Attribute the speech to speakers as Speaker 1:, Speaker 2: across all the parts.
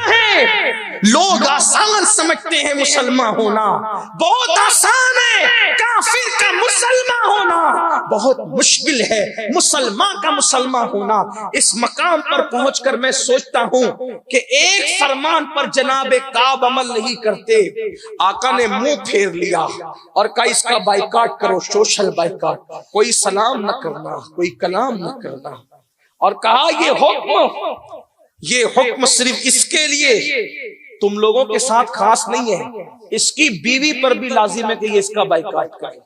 Speaker 1: है। लोग आसान समझते हैं मुसलमान होना, बहुत आसान है। काफिर का मुसलमान होना बहुत मुश्किल है, मुसलमान का मुसलमान होना। इस मकाम पर पहुंचकर मैं सोचता हूं कि एक फरमान पर जनाबे काब अमल नहीं करते। आका ने मुंह फेर लिया और कहा इसका बाइकाट करो, सोशल बाइकाट, कोई सलाम न करना, कोई कलाम न करना। और कहा ये हुक्म सिर्फ इसके लिए, तुम लोगों के साथ खास नहीं है, इसकी बीवी पर भी लाजिम है कि ये इसका बाइकाट करे।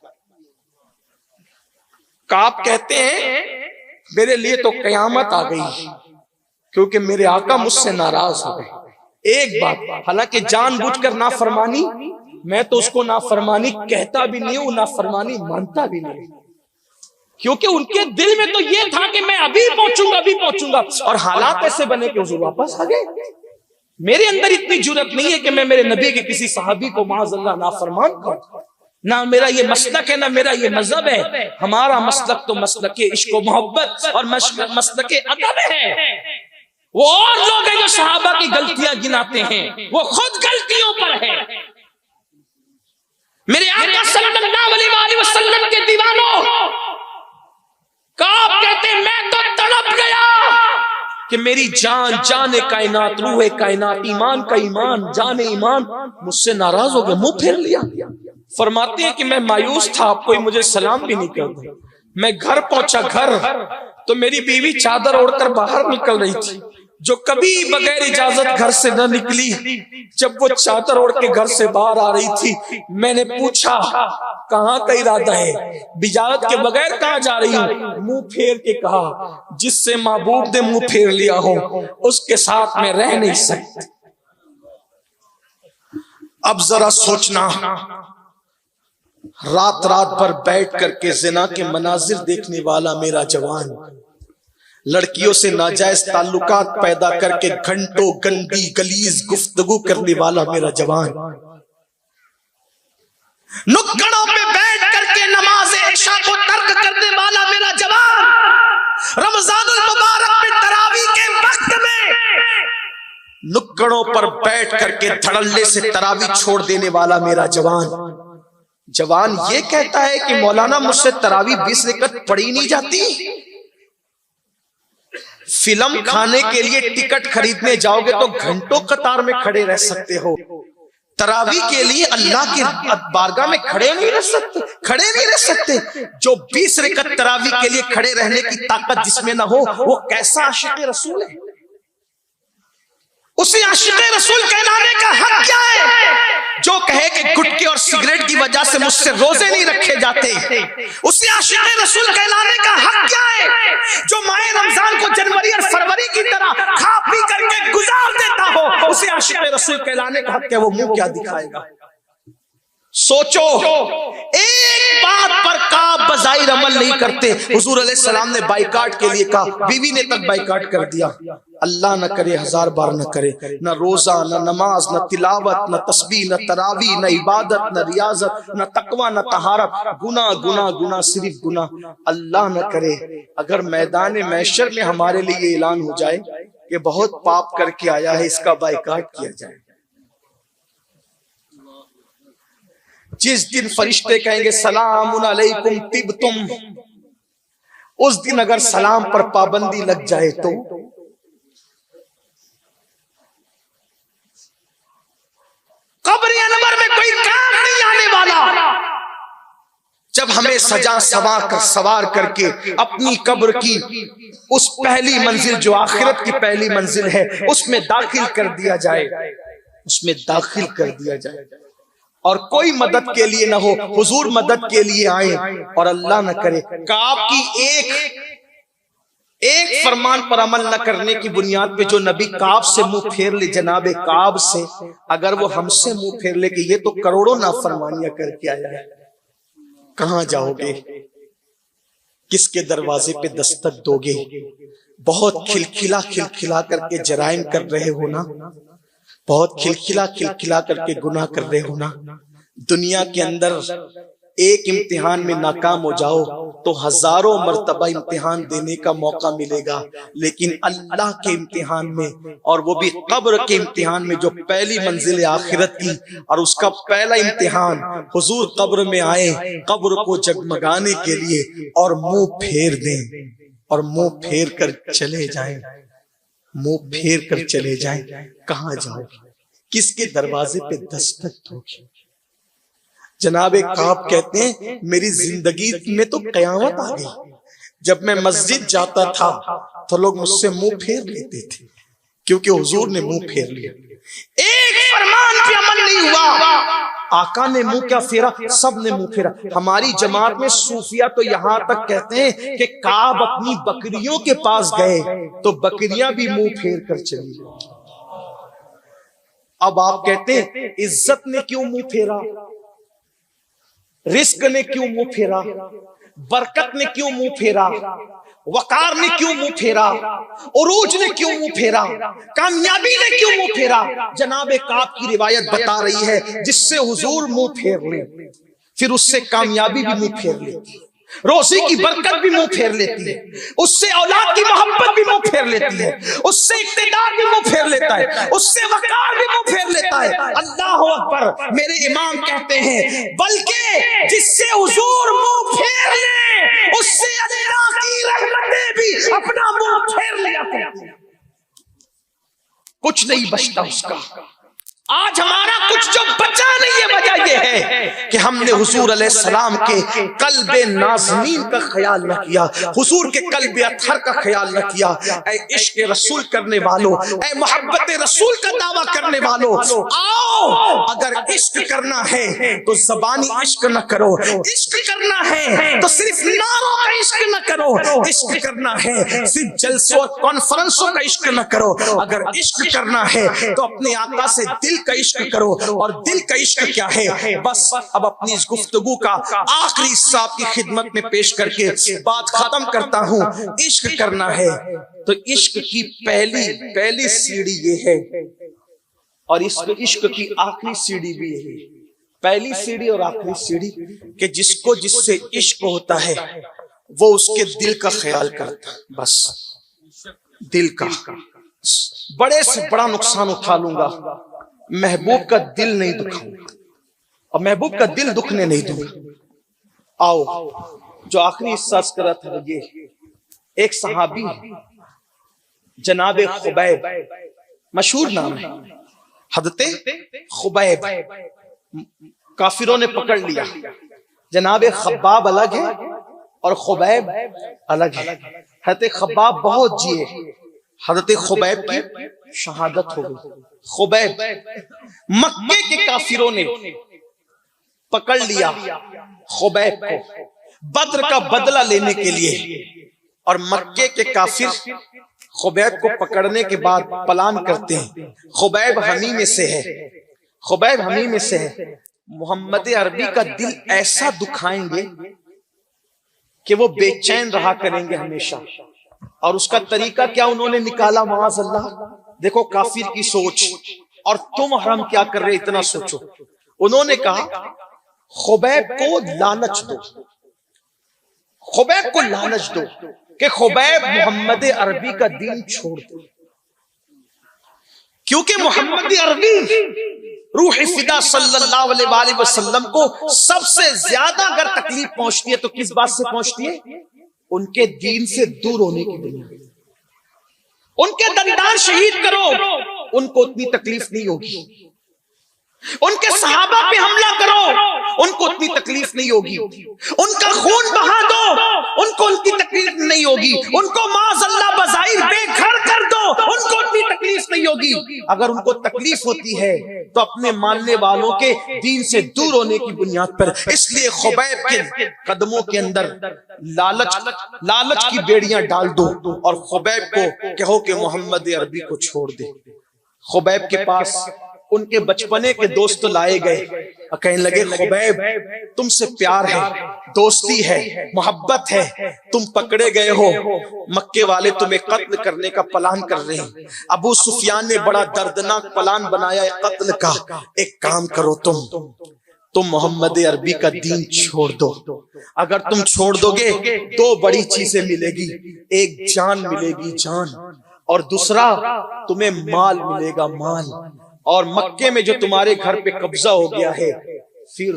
Speaker 1: काब कहते हैं मेरे लिए तो कयामत आ गई, क्योंकि मेरे आका मुझसे नाराज हो गए। एक बात, हालांकि जानबूझकर नाफरमानी, मैं तो उसको नाफरमानी कहता भी नहीं हूं, नाफरमानी मानता भी नहीं, क्योंकि उनके दिल में तो ये था कि मैं अभी पहुंचूंगा, और हालात ऐसे बने कि हुजूर वापस आ गए। मेरे अंदर इतनी जुर्रत नहीं है कि मैं मेरे नबी के किसी सहाबी को माअज़ल्लाह नाफरमान कहूं। ना मेरा ये मसलक है, ना मेरा ये मजहब है। हमारा मसलक तो मसलक इश्क व मोहब्बत और मसलक अदब है। वो और लोग हैं जो सहाबा की गलतियां गिनाते हैं, वो खुद गलतियों पर है। मेरे आका सल्लल्लाहु अलैहि वसल्लम के दीवानों, काब कहते मैं तो तड़प गया कि मेरी जान, जाने कायनात, रूहे कायनात, ईमान का ईमान, जाने ईमान मुझसे नाराज हो गया, मुंह फेर लिया। फरमाते हैं कि मैं मायूस था, कोई मुझे सलाम भी नहीं करता। मैं घर पहुंचा, घर तो मेरी बीवी चादर ओढ़कर बाहर निकल रही थी, जो कभी बगैर इजाजत घर से न निकली। जब वो चादर ओढ़ के घर से बाहर आ रही थी, मैंने पूछा कहाँ का इरादा है, इजाजत के बगैर कहाँ जा रही हूँ? मुंह फेर के कहा जिससे महबूब ने मुंह फेर लिया हो उसके साथ मैं रह नहीं सकती। अब जरा सोचना, रात रात भर बैठ करके जिना के मनाजिर देखने वाला मेरा जवान, लड़कियों से नाजायज ताल्लुकात पैदा करके घंटों गंदी गलीज गुफ्तगू करने वाला मेरा जवान, नुक्कड़ों पे बैठ करके नमाज इशा को तर्क करने वाला मेरा जवान, रमजानुल मुबारक में तरावी के वक्त में नुक्कड़ों पर बैठ करके धड़ल्ले से तरावी छोड़ देने वाला मेरा जवान। जवान ये कहता है कि मौलाना मुझसे तरावी 20 रकअत पढ़ी नहीं जाती। फिल्म खाने के लिए टिकट खरीदने जाओगे तो घंटों कतार में खड़े रह सकते हो, तरावी के लिए अल्लाह की बारगाह में खड़े नहीं रह सकते। जो 20 रकअत तरावी के लिए खड़े रहने की ताकत जिसमें ना हो, वो कैसा आशिक़ रसूल है? उसे आशिक़ रसूल कहलाने का हक क्या है? जो कहे कि गुटके और सिगरेट की वजह से मुझसे रोजे नहीं रखे जाते, उसे आशिक़ रसूल कहलाने का हक क्या है? जो माह रमजान को जनवरी और फरवरी की तरह खा पी करके गुजार देता हो, उसे आशिक़ रसूल कहलाने का हक है? वो मुंह क्या दिखाएगा? सोचो, एक बात पर काब बज़ाहिर अमल नहीं करते। हुजूर अलैहिस्सलाम ने बाइकाट के लिए कहा, बीवी ने तक बाइकाट कर दिया। अल्लाह न करे, 1000 बार न करे, न रोजा, न नमाज, न तिलावत, न तस्बीह, न तरावी, न इबादत, न रियाजत, न तकवा, न तहारत, गुना गुना गुना, सिर्फ गुना। अल्लाह न करे अगर मैदान महशर में हमारे लिए ऐलान हो जाए कि बहुत पाप करके आया है, इसका बाइकाट किया जाए। जिस दिन फरिश्ते कहेंगे सलामुन अलैकुम तिब्तुम, उस दिन अगर सलाम पर पाबंदी लग जाए तो कब्र अनवर में कोई काम नहीं आने वाला। जब हमें सजा सवार करके अपनी कब्र की उस पहली मंजिल जो आखिरत की पहली मंजिल है उसमें दाखिल कर दिया जाए, और कोई मदद के लिए ना हो, हुजूर मदद के लिए आए, और अल्लाह न करे काब की एक फरमान पर अमल न करने की बुनियाद पे जो नबी काब से मुंह फेर ले, जनाबे काब से अगर वो हमसे मुंह फेर ले कि ये तो करोड़ों नाफरमानियां करके आया है, कहां जाओगे? किसके दरवाजे पे दस्तक दोगे? बहुत खिलखिला करके जराइम कर रहे हो ना, बहुत खिलखिला करके गुनाह कर रहे हो ना। दुनिया के अंदर एक इम्तिहान में नाकाम हो जाओ तो हजारों मर्तबा इम्तिहान देने का मौका मिलेगा, लेकिन अल्लाह के इम्तिहान में, और वो भी कब्र के इम्तिहान में, जो पहली मंजिल आखिरत की, और उसका पहला इम्तिहान हुजूर कब्र में आए, कब्र को जगमगाने के लिए, और मुंह फेर दें, और मुंह फेर कर चले जाएं, मुंह फेर कर चले जाएं। कहां जाओगे? किसके दरवाजे पे दस्तक दोगे? जनाबे काब कहते हैं मेरी जिंदगी में तो कयामत आ गई। जब मैं मस्जिद जाता था तो लोग मुझसे मुंह फेर लेते थे, क्योंकि हुजूर ने मुंह फेर लिया। एक फरमान पे अमल नहीं हुआ, आका ने मुंह क्या फेरा, सब ने मुंह फेरा। हमारी जमात में सूफिया तो यहाँ तक कहते हैं कि काब अपनी बकरियों के पास गए तो बकरियां भी मुंह फेर कर चली। अब आप कहते हैं इज्जत ने क्यों मुंह फेरा, रिस्क ने क्यों मुंह फेरा, बरकत ने क्यों मुंह फेरा, वकार ने क्यों मुंह फेरा, उरूज ने क्यों मुंह फेरा, कामयाबी ने क्यों मुंह फेरा? जनाबे काब की रिवायत बता रही है जिससे हुजूर मुंह फेर ले, फिर उससे कामयाबी भी मुंह फेर लेती है, रोजी की बरकत भी मुंह फेर लेती है, उससे औलाद की मोहब्बत भी मुंह फेर लेती है, उससे इक्तिदार भी मुंह फेर लेता है, उससे वकार भी मुंह फेर लेता है। अल्लाह अकबर। मेरे इमाम कहते हैं बल्कि जिससे हुजूर मुंह फेर ले उससे अल्लाह की रहमतें भी अपना मुंह फेर लिया करती हैं, कुछ नहीं बचता उसका। आज हमारा कुछ जो बचा नहीं है, वजह यह है कि हमने हुजूर अलैहिस्सलाम के कल्बे नाज़नीन का ख्याल न किया, हुजूर के कल्बे अतहर का ख्याल न किया। ऐ इश्क रसूल करने वालों, ऐ मोहब्बत रसूल का दावा करने वालों, आओ अगर इश्क करना है तो ज़बानी इश्क न करो, इश्क करना है तो सिर्फ नारों का इश्क न करो, इश्क करना है सिर्फ जलसों और कॉन्फ्रेंसों का इश्क न करो। अगर इश्क करना है तो अपने आका से दिल का इश्क करो। और दिल का इश्क क्या है? बस अब अपनी इस गुफ्तगू का आखिरी हिस्सा आपकी खिदमत में पेश करके बात खत्म करता हूं। इश्क करना है तो इश्क की पहली सीढ़ी ये है, और इस इश्क की आखिरी सीढ़ी भी यही। पहली सीढ़ी और आखिरी सीढ़ी कि जिसको जिससे इश्क होता है वो उसके दिल का ख्याल करता है, बस दिल का। बड़े से बड़ा नुकसान उठा लूंगा, महबूब का दिल नहीं दुखाऊंगा, और महबूब का दिल दुखने नहीं दूंगा। आओ जो आखिरी हिस्सा करा था, ये एक सहाबी जनाबे खुबैब, मशहूर नाम है हदते खुबैब, काफिरों ने पकड़ लिया। जनाबे खब्बाब अलग है और खुबैब अलग है। हदते खब्बाब बहुत जिए, हदते खुबैब की शहादत हो गई। खुबैब मक्के के काफिरों ने पकड़ लिया खुबैब को बद्र का बदला लेने के लिए, और मक्के के काफिर खुबैब को पकड़ने के बाद प्लान करते हैं। खुबैब हमी में से है, खुबैब हमी में से है। मोहम्मद अरबी का दिल ऐसा दुखाएंगे कि वो बेचैन रहा करेंगे हमेशा। और उसका तरीका क्या उन्होंने निकाला, माअज़ल्लाह। देखो काफिर की सोच, और तुम हम क्या कर रहे इतना सोचो। उन्होंने कहा खुबैब को लालच दो, खुबैब को लालच दो कि खुबैब मोहम्मद अरबी का दीन छोड़ दे, क्योंकि मोहम्मद अरबी रूह फिदा सल्लल्लाहु अलैहि वसल्लम को सबसे ज्यादा अगर तकलीफ पहुंचती है तो किस बात से पहुंचती है? उनके दीन से दूर होने की बुनियाद। उनके दंदान शहीद करो, उनको उतनी तकलीफ नहीं होगी। उनके सहाबा पे हमला करो, उनको उतनी तकलीफ नहीं होगी। उनका खून बहा दो, उनको उनकी तकलीफ नहीं होगी। उनको माज़अल्लाह बज़ाहिर बेघर कर दो, उनको उतनी तकलीफ नहीं होगी। अगर उनको तकलीफ होती है तो अपने मानने वालों के दीन से दूर होने की बुनियाद पर। इसलिए खुबैब के कदमों के अंदर लालच की बेड़ियां डाल दो, और खुबैब को कहो कि मोहम्मद अरबी को छोड़ दे। खुबैब के पास उनके बचपने के दोस्त लाए गए, कहने लगे खुबैब तुमसे प्यार है, दोस्ती है, मोहब्बत है, तुम पकड़े गए हो, मक्के वाले तुम्हें कत्ल करने का प्लान कर रहे हैं। अबू सुफियान ने बड़ा दर्दनाक प्लान बनाया है कत्ल का। एक काम करो, तुम मोहम्मद अरबी का दीन छोड़ दो। अगर तुम छोड़ दोगे दो बड़ी चीजें मिलेगी, एक जान मिलेगी जान, और दूसरा तुम्हें माल मिलेगा माल। और मक्के में जो तुम्हारे घर पे कब्जा हो गया है, फिर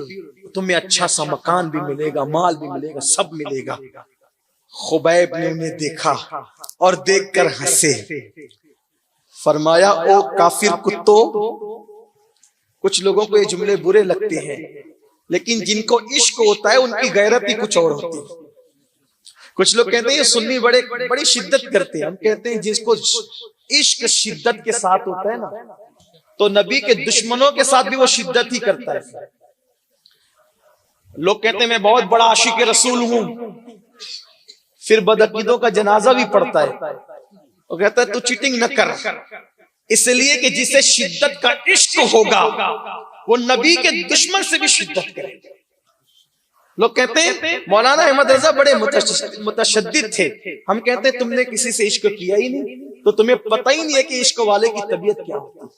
Speaker 1: तुम्हें अच्छा सा मकान भी मिलेगा, माल भी मिलेगा, सब मिलेगा। खुबैब ने उन्हें देखा और देखकर हंसे। फरमाया, ओ काफिर कुत्तों, कुछ लोगों को ये जुमले बुरे लगते हैं, लेकिन जिनको इश्क होता है उनकी गैरत ही कुछ और होती है। कुछ लोग कहते हैं ये सुन्नी बड़ी शिद्दत करते हैं। हम कहते हैं जिसको इश्क शिद्दत के साथ होता है ना, तो नबी के दुश्मनों के साथ भी वो शिद्दत ही करता है। लोग कहते हैं मैं बहुत बड़ा आशिक रसूल हूं, फिर बदअकीदों का जनाजा भी पड़ता है। वो कहता है तू चीटिंग न कर, इसलिए कि जिसे शिद्दत का इश्क होगा वो नबी के दुश्मन से भी शिद्दत करेगा। लोग कहते हैं मौलाना अहमद रजा बड़े मुतशद्दिद थे। हम कहते हैं तुमने किसी से इश्क किया ही नहीं, तो तुम्हें पता ही नहीं है कि इश्क वाले की तबीयत क्या होती है।